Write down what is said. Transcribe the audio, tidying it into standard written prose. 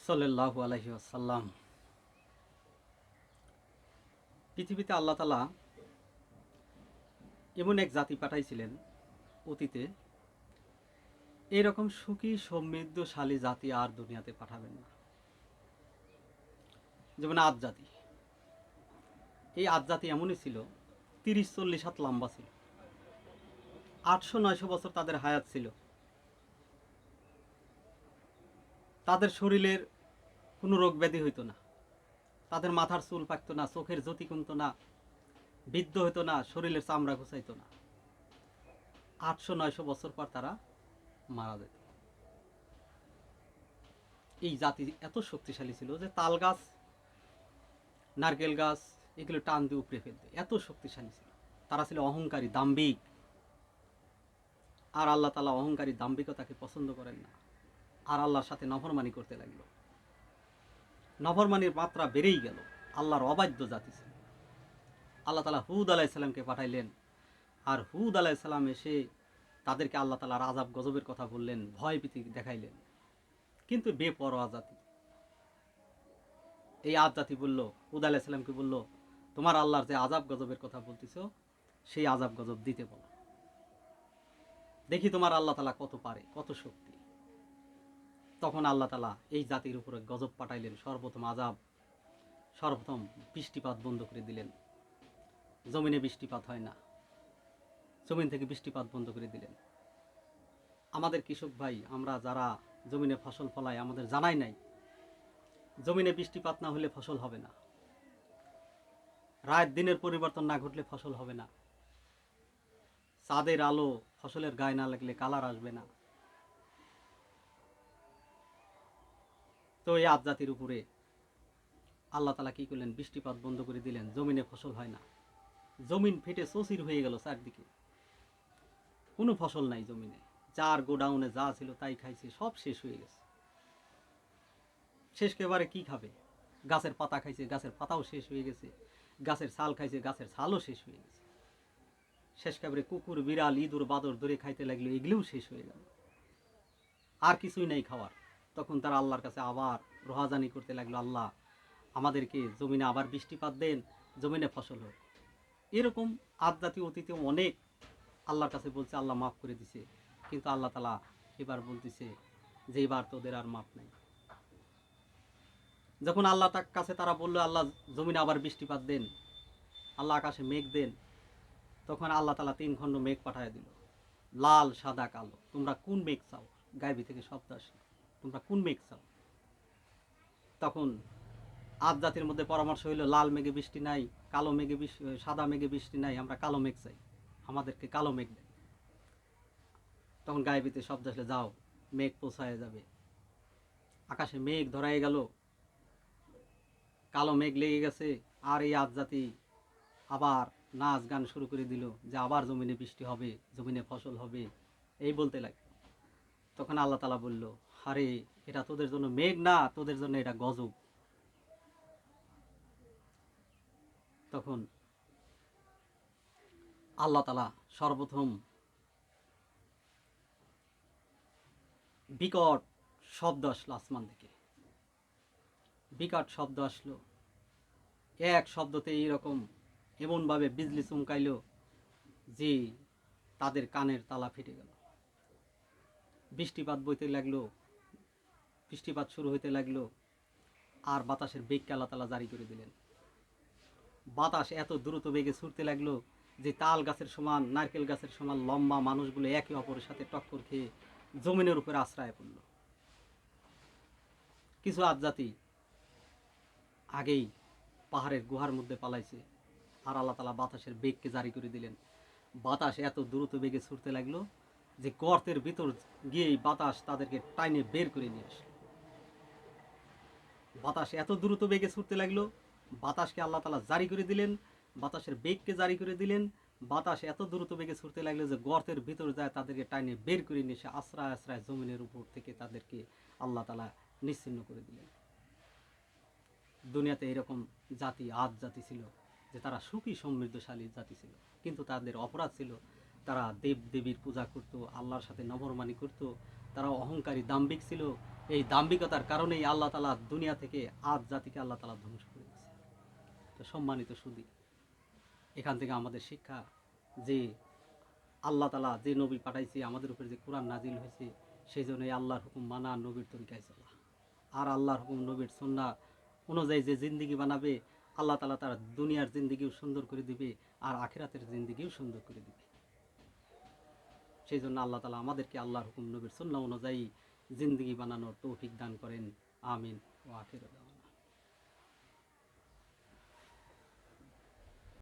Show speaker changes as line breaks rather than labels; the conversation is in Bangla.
সাল্লাল্লাহু আলাইহি ওয়াসাল্লাম। পৃথিবীতে আল্লাহ তাআলা এমন এক জাতি পাঠাইছিলেন অতীতে, এরকম সুখী সমৃদ্ধশালী জাতি আর দুনিয়াতে পাঠাবেন না। যেমন আদ জাতি। এই আদ জাতি এমনই ছিল, 30-40 হাত লম্বা ছিল, 800-900 বছর তাদের হায়াত ছিল। তাদের শরীরের কোনো রোগ ব্যাধি হইতো না, তাদের মাথার চুল পাকতো না, চোখের জ্যোতি কমতো না, বৃদ্ধ হইতো না, শরীরের চামড়া ঘুচাইতো না। 800-900 বছর পর তারা মারা যেত। এই জাতি এত শক্তিশালী ছিল যে তাল গাছ, নারকেল গাছ এগুলো টান দিয়ে উপড়ে ফেলতে, এত শক্তিশালী ছিল। তারা ছিল অহংকারী, দাম্ভিক। আর আল্লাহ তাআলা অহংকারী দাম্ভিকতাকে পছন্দ করেন না। আর আল্লাহর সাথে নফরমানি করতে লাগলো। নফরমানির মাত্রা বেড়েই গেল। আল্লাহর অবাধ্য জাতি ছিল। আল্লাহ তাআলা হুদ আলাইহিস সালামকে পাঠাইলেন। আর হুদ আলাইহিস সালাম এসে তাদেরকে আল্লাহ তাআলার আযাব গজবের কথা বললেন, ভয় ভীতি দেখাইলেন। কিন্তু বেপরোয়া জাতি, এই আদ জাতি বলল, হুদ আলাইহিস সালামকে বলল, তোমার আল্লাহর যে আযাব গজবের কথা বলতেছো, সেই আযাব গজব দিতে বলো, দেখি তোমার আল্লাহ তাআলা কত পারে, কত শক্তি। তখন আল্লাহ তাআলা এই জাতির উপরে গজব পাঠাইলেন। সর্বপ্রথম আযাব, সর্বপ্রথম বৃষ্টিপাত বন্ধ করে দিলেন। জমিনে বৃষ্টিপাত হয় না, জমিন থেকে বৃষ্টিপাত বন্ধ করে দিলেন। আমাদের কৃষক ভাই, আমরা যারা জমিনে ফসল ফলাই, আমাদের জানাই নাই জমিনে বৃষ্টিপাত না হলে ফসল হবে না, রাত দিনের পরিবর্তন না ঘটলে ফসল হবে না, চাঁদের আলো ফসলের গায়ে না লাগলে কালার আসবে না। তো এই আদ জাতির উপরে আল্লাহ তাআলা কি করলেন? বৃষ্টিপাত বন্ধ করে দিলেন, জমিনে ফসল হয় না। জমিন ফেটে চৌচির হয়ে গেল, চারদিকে কোনো ফসল নাই জমিনে। যার গোডাউনে যা ছিল তাই খাইছে, সব শেষ হয়ে গেছে। শেষ এবারে কি খাবে? গাছের পাতা খাইছে, গাছের পাতাও শেষ হয়ে গেছে। গাছের ছাল খাইছে, গাছের ছালও শেষ হয়ে গেছে। শেষ এবারে কুকুর, বিড়াল, ইঁদুর, বাদর ধরে খাইতে লাগলো, এগুলোও শেষ হয়ে গেল। আর কিছুই নাই খাওয়ার। তখন তারা আল্লাহর কাছে আবার রোহাজানি করতে লাগলো, আল্লাহ আমাদেরকে জমিনে আবার বৃষ্টিপাত দেন, জমিনে ফসল হোক। এরকম আদ জাতি অতীতে অনেক আল্লাহর কাছে বলছে, আল্লাহ মাফ করে দিছে। কিন্তু আল্লাহ তাআলা এবার বলতেছে যে এবার তোদের আর মাফ নাই। যখন আল্লাহ কাছে তারা বললো, আল্লাহ জমিনে আবার বৃষ্টিপাত দেন, আল্লাহ আকাশে মেঘ দেন, তখন আল্লাহ তাআলা 3 খণ্ড মেঘ পাঠিয়ে দিল, লাল সাদা কালো। তোমরা কোন মেঘ চাও? গায়েবী থেকে শব্দ আসলো, তোমরা কোন মেঘ চাও? তখন আদ জাতির মধ্যে পরামর্শ হইলো, লাল মেঘে বৃষ্টি নাই, কালো মেঘে বৃষ্টি, সাদা মেঘে বৃষ্টি নাই, আমরা কালো মেঘ চাই, আমাদেরকে কালো মেঘ দেয়। তখন গায়েবীতে শব্দ আসলে, যাও মেঘ পৌঁছায় যাবে। আকাশে মেঘ ধরাই গেল, কালো মেঘ লেগে গেছে। আর এই আদ জাতি আবার নাচ গান শুরু করে দিল যে আবার জমিনে বৃষ্টি হবে, জমিনে ফসল হবে, এই বলতে লাগলো। তখন আল্লাহ তাআলা বলল, আরে এটা তোদের জন্য মেঘ না, তোদের জন্য এটা গজব। তখন আল্লাহ তাআলা সর্বপ্রথম বিকট শব্দ আসলো আসমান থেকে, বিকট শব্দ আসলো। এক শব্দতে এইরকম এমনভাবে বিজলি চমকাইলো যে তাদের কানের তালা ফেটে গেল। বৃষ্টিপাত বইতে লাগলো, বৃষ্টিপাত শুরু হইতে লাগলো। আর বাতাসের বেগকে আল্লাহ তাআলা জারি করে দিলেন। বাতাস এত দ্রুত বেগে ছুটতে লাগলো যে তাল গাছের সমান, নারকেল গাছের সমান লম্বা মানুষগুলো একে অপরের সাথে টক্কর খেয়ে জমিনের উপরে আশ্রয় পড়ল। কিছু আদজাতি আগেই পাহাড়ের গুহার মধ্যে পালাইছে। আর আল্লাহ তাআলা বাতাসের বেগকে জারি করে দিলেন। বাতাস এত দ্রুত বেগে ছুটতে লাগলো যে গর্তের ভিতর গিয়েই বাতাস তাদেরকে টাইনে বের করে নিয়ে আসে। বাতাস এত দ্রুত বেগে ছুটতে লাগলো, বাতাসকে আল্লাহ তাআলা জারি করে দিলেন, বাতাসের বেগকে জারি করে দিলেন। বাতাস এত দ্রুত বেগে ছুটতে লাগলো যে গর্তের ভিতর যায় তাদেরকে টাইনে বের করে নিয়ে এসে আশ্রয় আশ্রয় জমিনের উপর থেকে তাদেরকে আল্লাহ তাআলা নিশ্চিহ্ন করে দিলেন। দুনিয়াতে এরকম জাতি আদ জাতি ছিল যে তারা সুখী সমৃদ্ধশালী জাতি ছিল, কিন্তু তাদের অপরাধ ছিল তারা দেব দেবীর পূজা করত, আল্লাহর সাথে নফরমানি করত। তারা অহংকারী দাম্ভিক ছিল, এই দাম্ভিকতার কারণেই আল্লাহ তাআলা দুনিয়া থেকে আজ জাতিকে আল্লাহ তাআলা ধ্বংস করে দিয়েছে। তো সম্মানিত সুধী, এখান থেকে আমাদের শিক্ষা যে আল্লাহ তাআলা যে নবী পাঠাইছে, আমাদের উপর যে কোরআন নাজিল হয়েছে, সেই জন্য এই আল্লাহর হুকুম মানা, নবীর তরিকায় চলা। আর আল্লাহর হুকুম নবীর সুন্নাহ অনুযায়ী যে জিন্দিগি বানাবে, আল্লাহ তাআলা তার দুনিয়ার জিন্দিগিও সুন্দর করে দিবে আর আখিরাতের জিন্দিগিও সুন্দর করে দিবে। সেই জন্য আল্লাহ তাআলা আমাদেরকে আল্লাহর হুকুম নবীর সুন্নাহ অনুযায়ী জিন্দিগি বানানোর তৌফিক দান করেন। আমিন। ওয়া আখিরু দাওয়ানা।